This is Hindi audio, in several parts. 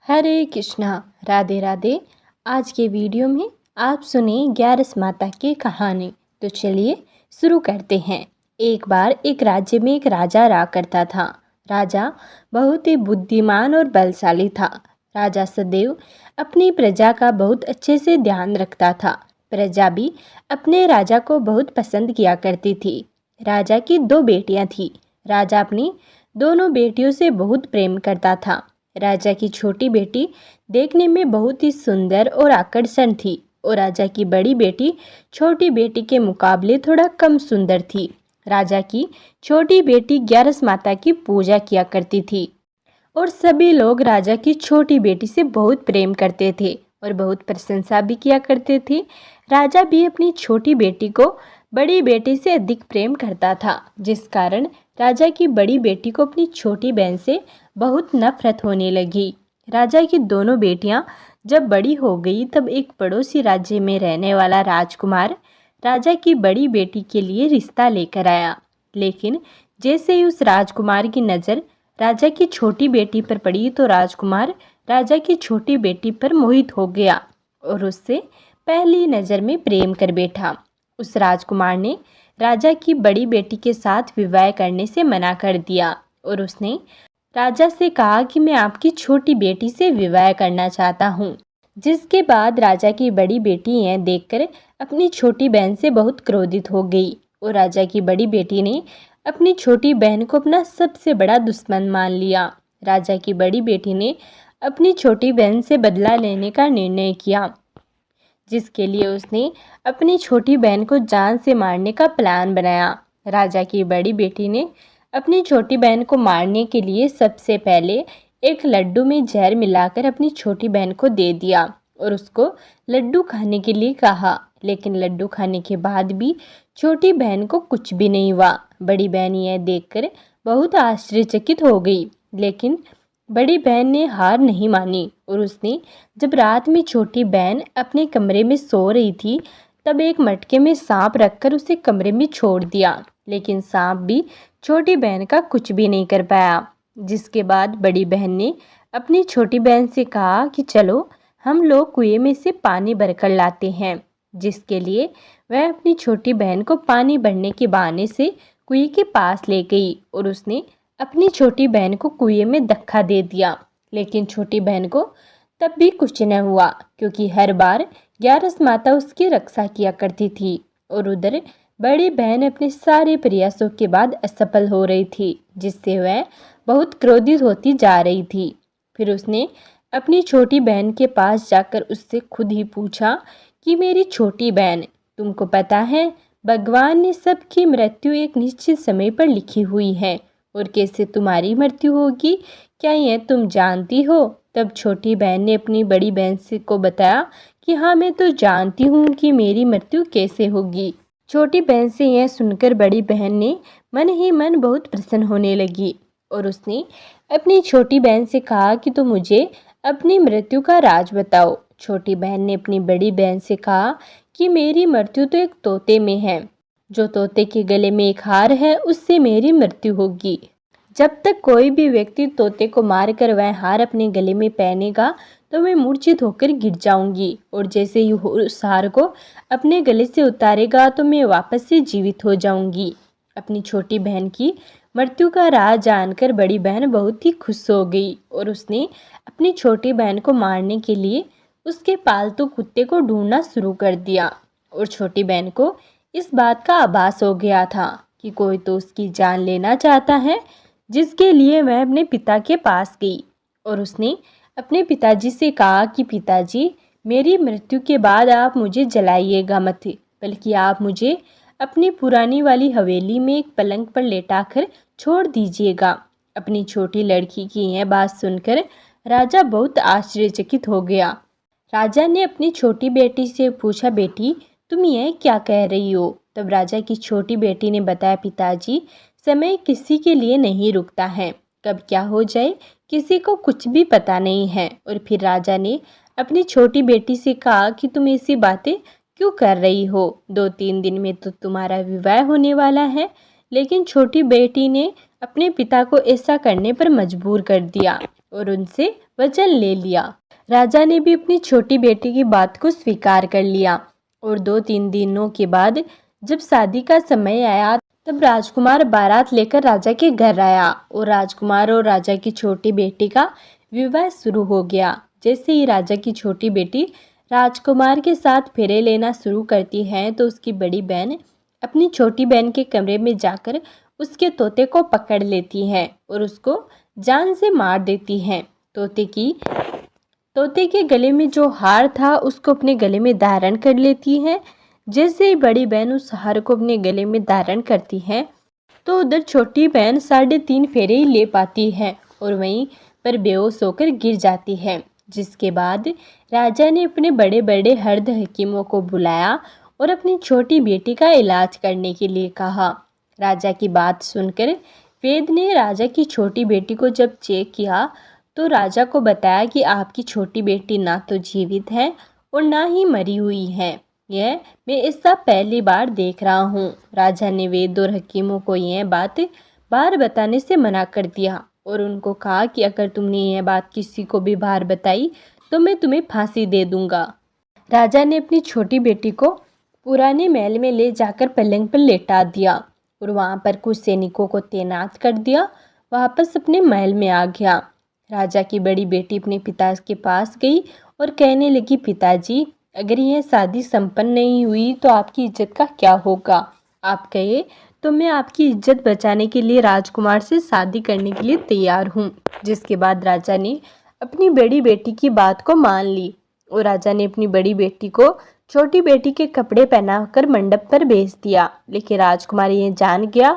हरे कृष्णा। राधे राधे। आज के वीडियो में आप सुने 11 माता की कहानी। तो चलिए शुरू करते हैं। एक बार एक राज्य में एक राजा रहा करता था। राजा बहुत ही बुद्धिमान और बलशाली था। राजा सदैव अपनी प्रजा का बहुत अच्छे से ध्यान रखता था। प्रजा भी अपने राजा को बहुत पसंद किया करती थी। राजा की 2 बेटियां थीं। राजा अपनी दोनों बेटियों से बहुत प्रेम करता था। राजा की छोटी बेटी देखने में बहुत ही सुंदर और आकर्षण थी और राजा की बड़ी बेटी छोटी बेटी के मुकाबले थोड़ा कम सुंदर थी। राजा की छोटी बेटी 11 माता की पूजा किया करती थी और सभी लोग राजा की छोटी बेटी से बहुत प्रेम करते थे और बहुत प्रशंसा भी किया करते थे। राजा भी अपनी छोटी बेटी को बड़ी बेटी से अधिक प्रेम करता था, जिस कारण राजा की बड़ी बेटी को अपनी छोटी बहन से बहुत नफरत होने लगी। राजा की दोनों बेटियां जब बड़ी हो गई तब एक पड़ोसी राज्य में रहने वाला राजकुमार राजा की बड़ी बेटी के लिए रिश्ता लेकर आया। लेकिन जैसे ही उस राजकुमार की नज़र राजा की छोटी बेटी पर पड़ी तो राजकुमार राजा की छोटी बेटी पर मोहित हो गया और उससे पहली नज़र में प्रेम कर बैठा। उस राजकुमार ने राजा की बड़ी बेटी के साथ विवाह करने से मना कर दिया और उसने राजा से कहा कि मैं आपकी छोटी बेटी से विवाह करना चाहता हूँ। जिसके बाद राजा की बड़ी बेटी यह देखकर अपनी छोटी बहन से बहुत क्रोधित हो गई और राजा की बड़ी बेटी ने अपनी छोटी बहन को अपना सबसे बड़ा दुश्मन मान लिया। राजा की बड़ी बेटी ने अपनी छोटी बहन से बदला लेने का निर्णय किया, जिसके लिए उसने अपनी छोटी बहन को जान से मारने का प्लान बनाया। राजा की बड़ी बेटी ने अपनी छोटी बहन को मारने के लिए सबसे पहले एक लड्डू में जहर मिलाकर अपनी छोटी बहन को दे दिया और उसको लड्डू खाने के लिए कहा। लेकिन लड्डू खाने के बाद भी छोटी बहन को कुछ भी नहीं हुआ। बड़ी बहन यह देखकर बहुत आश्चर्यचकित हो गई, लेकिन बड़ी बहन ने हार नहीं मानी और उसने जब रात में छोटी बहन अपने कमरे में सो रही थी तब एक मटके में सांप रखकर उसे कमरे में छोड़ दिया। लेकिन सांप भी छोटी बहन का कुछ भी नहीं कर पाया। जिसके बाद बड़ी बहन ने अपनी छोटी बहन से कहा कि चलो हम लोग कुएं में से पानी भरकर लाते हैं। जिसके लिए वह अपनी छोटी बहन को पानी भरने के बहाने से कुएं के पास ले गई और उसने अपनी छोटी बहन को कुएं में धक्का दे दिया। लेकिन छोटी बहन को तब भी कुछ न हुआ, क्योंकि हर बार 11 माता उसकी रक्षा किया करती थी और उधर बड़ी बहन अपने सारे प्रयासों के बाद असफल हो रही थी, जिससे वह बहुत क्रोधित होती जा रही थी। फिर उसने अपनी छोटी बहन के पास जाकर उससे खुद ही पूछा कि मेरी छोटी बहन, तुमको पता है भगवान ने सबकी मृत्यु एक निश्चित समय पर लिखी हुई है और कैसे तुम्हारी मृत्यु होगी, क्या यह तुम जानती हो? तब छोटी बहन ने अपनी बड़ी बहन से को बताया कि हाँ, मैं तो जानती हूँ कि मेरी मृत्यु कैसे होगी। छोटी बहन से यह सुनकर बड़ी बहन ने मन ही मन बहुत प्रसन्न होने लगी और उसने अपनी छोटी बहन से कहा कि तुम मुझे अपनी मृत्यु का राज बताओ। छोटी बहन ने अपनी बड़ी बहन से कहा कि मेरी मृत्यु तो एक तोते में है। जो तोते के गले में एक हार है उससे मेरी मृत्यु होगी। जब तक कोई भी व्यक्ति तोते को मारकर वह हार अपने गले में पहनेगा तो मैं मूर्छित होकर गिर जाऊंगी और जैसे ही उस हार को अपने गले से उतारेगा तो मैं वापस से जीवित हो जाऊंगी। अपनी छोटी बहन की मृत्यु का राज जानकर बड़ी बहन बहुत ही खुश हो गई और उसने अपनी छोटी बहन को मारने के लिए उसके पालतू कुत्ते को ढूंढना शुरू कर दिया। और छोटी बहन को इस बात का आभास हो गया था कि कोई तो उसकी जान लेना चाहता है, जिसके लिए वह अपने पिता के पास गई और उसने अपने पिताजी से कहा कि पिताजी, मेरी मृत्यु के बाद आप मुझे जलाइएगा मत, बल्कि आप मुझे अपनी पुरानी वाली हवेली में एक पलंग पर लेटाकर छोड़ दीजिएगा। अपनी छोटी लड़की की यह बात सुनकर राजा बहुत आश्चर्यचकित हो गया। राजा ने अपनी छोटी बेटी से पूछा, बेटी तुम यह क्या कह रही हो? तब राजा की छोटी बेटी ने बताया, पिताजी, समय किसी के लिए नहीं रुकता है, कब क्या हो जाए किसी को कुछ भी पता नहीं है। और फिर राजा ने अपनी छोटी बेटी से कहा कि तुम ऐसी बातें क्यों कर रही हो? 2-3 दिन में तो तुम्हारा विवाह होने वाला है। लेकिन छोटी बेटी ने अपने पिता को ऐसा करने पर मजबूर कर दिया और उनसे वचन ले लिया। राजा ने भी अपनी छोटी बेटी की बात को स्वीकार कर लिया और 2-3 दिनों के बाद जब शादी का समय आया तब राजकुमार बारात लेकर राजा के घर आया और राजकुमार और राजा की छोटी बेटी का विवाह शुरू हो गया। जैसे ही राजा की छोटी बेटी राजकुमार के साथ फेरे लेना शुरू करती है तो उसकी बड़ी बहन अपनी छोटी बहन के कमरे में जाकर उसके तोते को पकड़ लेती है और उसको जान से मार देती है। तोते के गले में जो हार था उसको अपने गले में धारण कर लेती है। जैसे ही बड़ी बहन उस हार को अपने गले में धारण करती है तो उधर छोटी बहन 3.5 फेरे ही ले पाती है और वहीं पर बेहोश होकर गिर जाती है। जिसके बाद राजा ने अपने बड़े बड़े हर्द हकीमों को बुलाया और अपनी छोटी बेटी का इलाज करने के लिए कहा। राजा की बात सुनकर वैद्य ने राजा की छोटी बेटी को जब चेक किया तो राजा को बताया कि आपकी छोटी बेटी ना तो जीवित है और ना ही मरी हुई है। यह मैं इसका पहली बार देख रहा हूँ। राजा ने वैद्य और हकीमों को यह बात बाहर बताने से मना कर दिया और उनको कहा कि अगर तुमने यह बात किसी को भी बाहर बताई तो मैं तुम्हें फांसी दे दूंगा। राजा ने अपनी छोटी बेटी को पुराने महल में ले जाकर पलंग पर लेटा दिया और वहाँ पर कुछ सैनिकों को तैनात कर दिया। वापस अपने महल में आ गया। राजा की बड़ी बेटी अपने पिता के पास गई और कहने लगी, पिताजी अगर यह शादी संपन्न नहीं हुई तो आपकी इज्जत का क्या होगा? आप कहे तो मैं आपकी इज्जत बचाने के लिए राजकुमार से शादी करने के लिए तैयार हूँ। जिसके बाद राजा ने अपनी बड़ी बेटी की बात को मान ली और राजा ने अपनी बड़ी बेटी को छोटी बेटी के कपड़े पहनाकर मंडप पर भेज दिया। लेकिन राजकुमार यह जान गया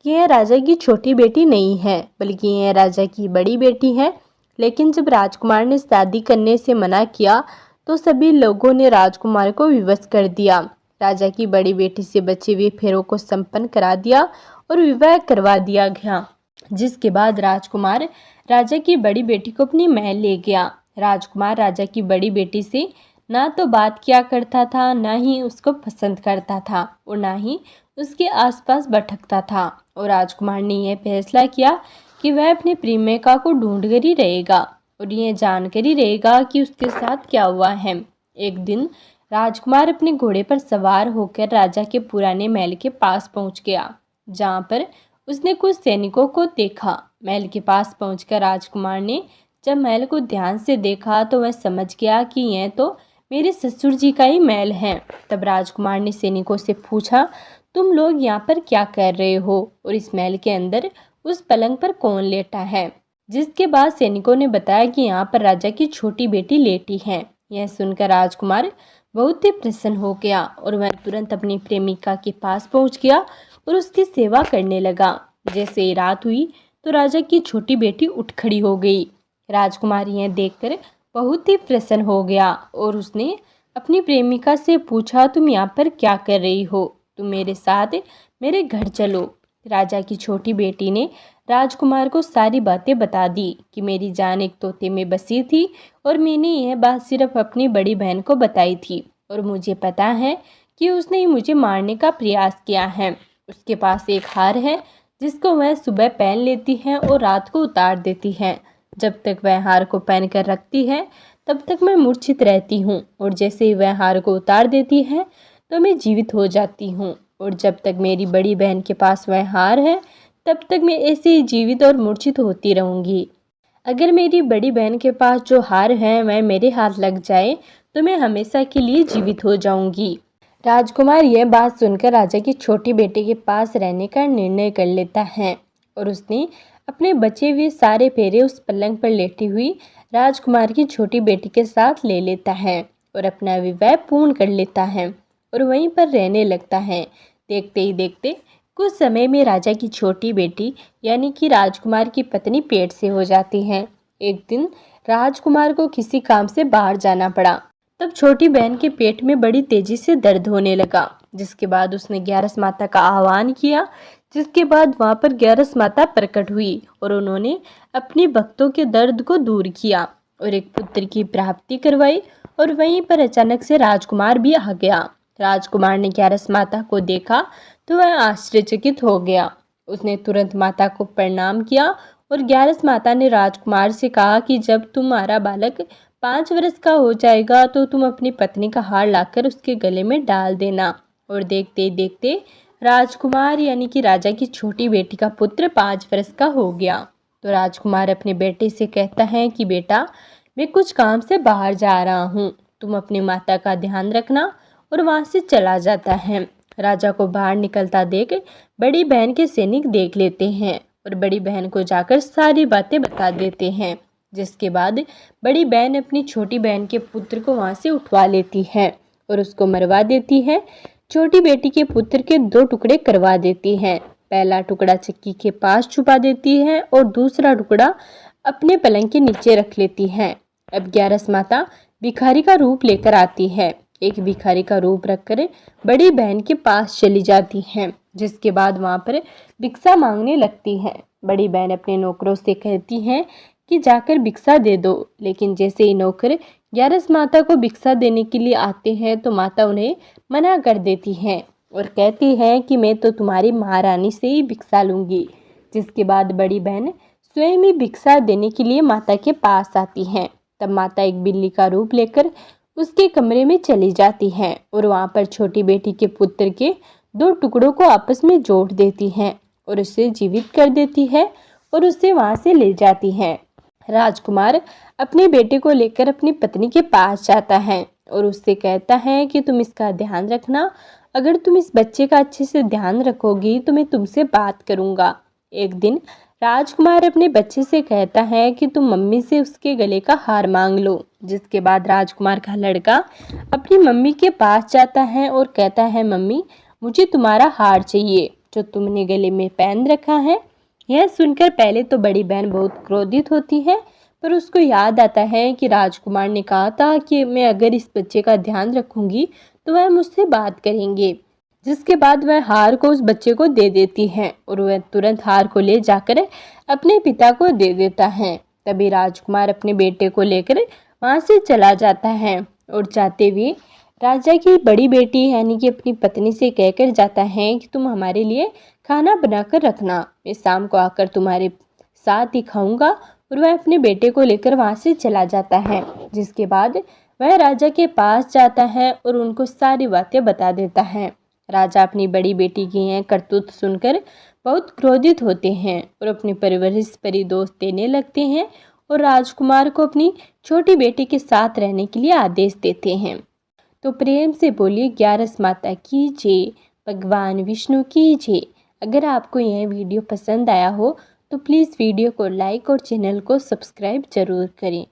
कि यह राजा की छोटी बेटी नहीं है बल्कि यह राजा की बड़ी बेटी है। लेकिन जब राजकुमार ने शादी करने से मना किया तो सभी लोगों ने राजकुमार को विवश कर दिया। राजा की बड़ी बेटी से बचे हुए फेरों को संपन्न करा दिया और विवाह करवा दिया गया। जिसके बाद राजकुमार राजा की बड़ी बेटी को अपनी महल ले गया। राजकुमार राजा की बड़ी बेटी से ना तो बात किया करता था, ना ही उसको पसंद करता था और ना ही उसके आसपास भटकता था। और राजकुमार ने यह फैसला किया कि वह अपनी प्रेमिका को ढूंढ कर ही रहेगा और यह जानकर ही रहेगा कि उसके साथ क्या हुआ है। एक दिन राजकुमार अपने घोड़े पर सवार होकर राजा के पुराने महल के पास पहुंच गया, जहां पर उसने कुछ सैनिकों को देखा। महल के पास पहुंचकर राजकुमार ने जब महल को ध्यान से देखा तो वह समझ गया कि यह तो मेरे ससुर जी का ही महल है। तब राजकुमार ने सैनिकों से पूछा, तुम लोग यहाँ पर क्या कर रहे हो और इस महल के अंदर उस पलंग पर कौन लेटा है? जिसके बाद सैनिकों ने बताया कि यहाँ पर राजा की छोटी बेटी लेटी है। यह सुनकर राजकुमार बहुत ही प्रसन्न हो गया और वह तुरंत अपनी प्रेमिका के पास पहुंच गया और उसकी सेवा करने लगा। जैसे ही रात हुई तो राजा की छोटी बेटी उठ खड़ी हो गई। राजकुमार यह देखकर बहुत ही प्रसन्न हो गया और उसने अपनी प्रेमिका से पूछा, तुम यहाँ पर क्या कर रही हो? तुम मेरे साथ मेरे घर चलो। राजा की छोटी बेटी ने राजकुमार को सारी बातें बता दी कि मेरी जान एक तोते में बसी थी और मैंने यह बात सिर्फ अपनी बड़ी बहन को बताई थी और मुझे पता है कि उसने ही मुझे मारने का प्रयास किया है। उसके पास एक हार है जिसको वह सुबह पहन लेती है और रात को उतार देती है। जब तक वह हार को पहन कर रखती है तब तक मैं मूर्छित रहती हूँ और जैसे ही वह हार को उतार देती है तो मैं जीवित हो जाती हूँ। और जब तक मेरी बड़ी बहन के पास वह हार है तब तक मैं ऐसे ही जीवित और मूर्छित होती रहूँगी। अगर मेरी बड़ी बहन के पास जो हार है वह मेरे हाथ लग जाए तो मैं हमेशा के लिए जीवित हो जाऊंगी। राजकुमार यह बात सुनकर राजा की छोटी बेटी के पास रहने का निर्णय कर लेता है और उसने अपने बचे हुए सारे फेरे उस पलंग पर लेटी हुई राजकुमार की छोटी बेटी के साथ ले लेता है और अपना विवाह पूर्ण कर लेता है और वहीं पर रहने लगता है। देखते ही देखते कुछ समय में राजा की छोटी बेटी यानी कि राजकुमार की पत्नी पेट से हो जाती है। एक दिन राजकुमार को किसी काम से बाहर जाना पड़ा। तब छोटी बहन के पेट में बड़ी तेजी से दर्द होने लगा। जिसके बाद उसने ग्यारस माता का आह्वान किया। जिसके बाद वहां पर ग्यारस माता प्रकट हुई और उन्होंने अपने भक्तों के दर्द को दूर किया और एक पुत्र की प्राप्ति करवाई। और वहीं पर अचानक से राजकुमार भी आ गया। राजकुमार ने ग्यारस माता को देखा तो वह आश्चर्यचकित हो गया। उसने तुरंत माता को प्रणाम किया और ग्यारस माता ने राजकुमार से कहा कि जब तुम्हारा बालक 5 वर्ष का हो जाएगा तो तुम अपनी पत्नी का हार लाकर उसके गले में डाल देना। और देखते ही देखते राजकुमार यानी कि राजा की छोटी बेटी का पुत्र 5 वर्ष का हो गया। तो राजकुमार अपने बेटे से कहता है कि बेटा, मैं कुछ काम से बाहर जा रहा हूँ, तुम अपनी माता का ध्यान रखना। और वहाँ से चला जाता है। राजा को बाहर निकलता देख बड़ी बहन के सैनिक देख लेते हैं और बड़ी बहन को जाकर सारी बातें बता देते हैं, जिसके बाद बड़ी बहन अपनी छोटी बहन के पुत्र को वहाँ से उठवा लेती है और उसको मरवा देती है। छोटी बेटी के पुत्र के 2 टुकड़े करवा देती है। पहला टुकड़ा चक्की के पास छुपा देती है और दूसरा टुकड़ा अपने पलंग के नीचे रख लेती है। अब ग्यारस माता भिखारी का रूप लेकर आती है। एक भिखारी का रूप रखकर बड़ी बहन के पास चली जाती है, जिसके बाद वहाँ पर भिक्षा मांगने लगती है। बड़ी बहन अपने नौकरों से कहती है कि जाकर भिक्षा दे दो, लेकिन जैसे ही नौकर ग्यारस माता को भिक्षा देने के लिए आते हैं तो माता उन्हें मना कर देती है और कहती है कि मैं तो तुम्हारी महारानी से ही भिक्षा लूँगी। जिसके बाद बड़ी बहन स्वयं ही भिक्षा देने के लिए माता के पास आती है। तब माता एक बिल्ली का रूप लेकर उसके कमरे में चली जाती है और वहाँ पर छोटी बेटी के पुत्र के 2 टुकड़ों को आपस में जोड़ देती है और उसे जीवित कर देती है और उसे वहाँ से ले जाती है। राजकुमार अपने बेटे को लेकर अपनी पत्नी के पास जाता है और उससे कहता है कि तुम इसका ध्यान रखना, अगर तुम इस बच्चे का अच्छे से ध्यान रखोगी तो मैं तुमसे बात करूँगा। एक दिन राजकुमार अपने बच्चे से कहता है कि तुम मम्मी से उसके गले का हार मांग लो। जिसके बाद राजकुमार का लड़का अपनी मम्मी के पास जाता है और कहता है, मम्मी, मुझे तुम्हारा हार चाहिए जो तुमने गले में पहन रखा है। यह सुनकर पहले तो बड़ी बहन बहुत क्रोधित होती है, पर उसको याद आता है कि राजकुमार ने कहा था कि मैं अगर इस बच्चे का ध्यान रखूंगी तो वह मुझसे बात करेंगे। जिसके बाद वह हार को उस बच्चे को दे देती है और वह तुरंत हार को ले जाकर अपने पिता को दे देता है। तभी राजकुमार अपने बेटे को लेकर वहाँ से चला जाता है और जाते हुए राजा की बड़ी बेटी यानी कि अपनी पत्नी से कहकर जाता है कि तुम हमारे लिए खाना बनाकर रखना, मैं शाम को आकर तुम्हारे साथ ही खाऊंगा। और वह अपने बेटे को लेकर वहाँ से चला जाता है। जिसके बाद वह राजा के पास जाता है और उनको सारी बातें बता देता है। राजा अपनी बड़ी बेटी की यह करतूत सुनकर बहुत क्रोधित होते हैं और अपनी परवरिश पर ही दोष देने लगते हैं और राजकुमार को अपनी छोटी बेटी के साथ रहने के लिए आदेश देते हैं। तो प्रेम से बोलिए ग्यारस माता की जय, भगवान विष्णु की जय। अगर आपको यह वीडियो पसंद आया हो तो प्लीज़ वीडियो को लाइक और चैनल को सब्सक्राइब जरूर करें।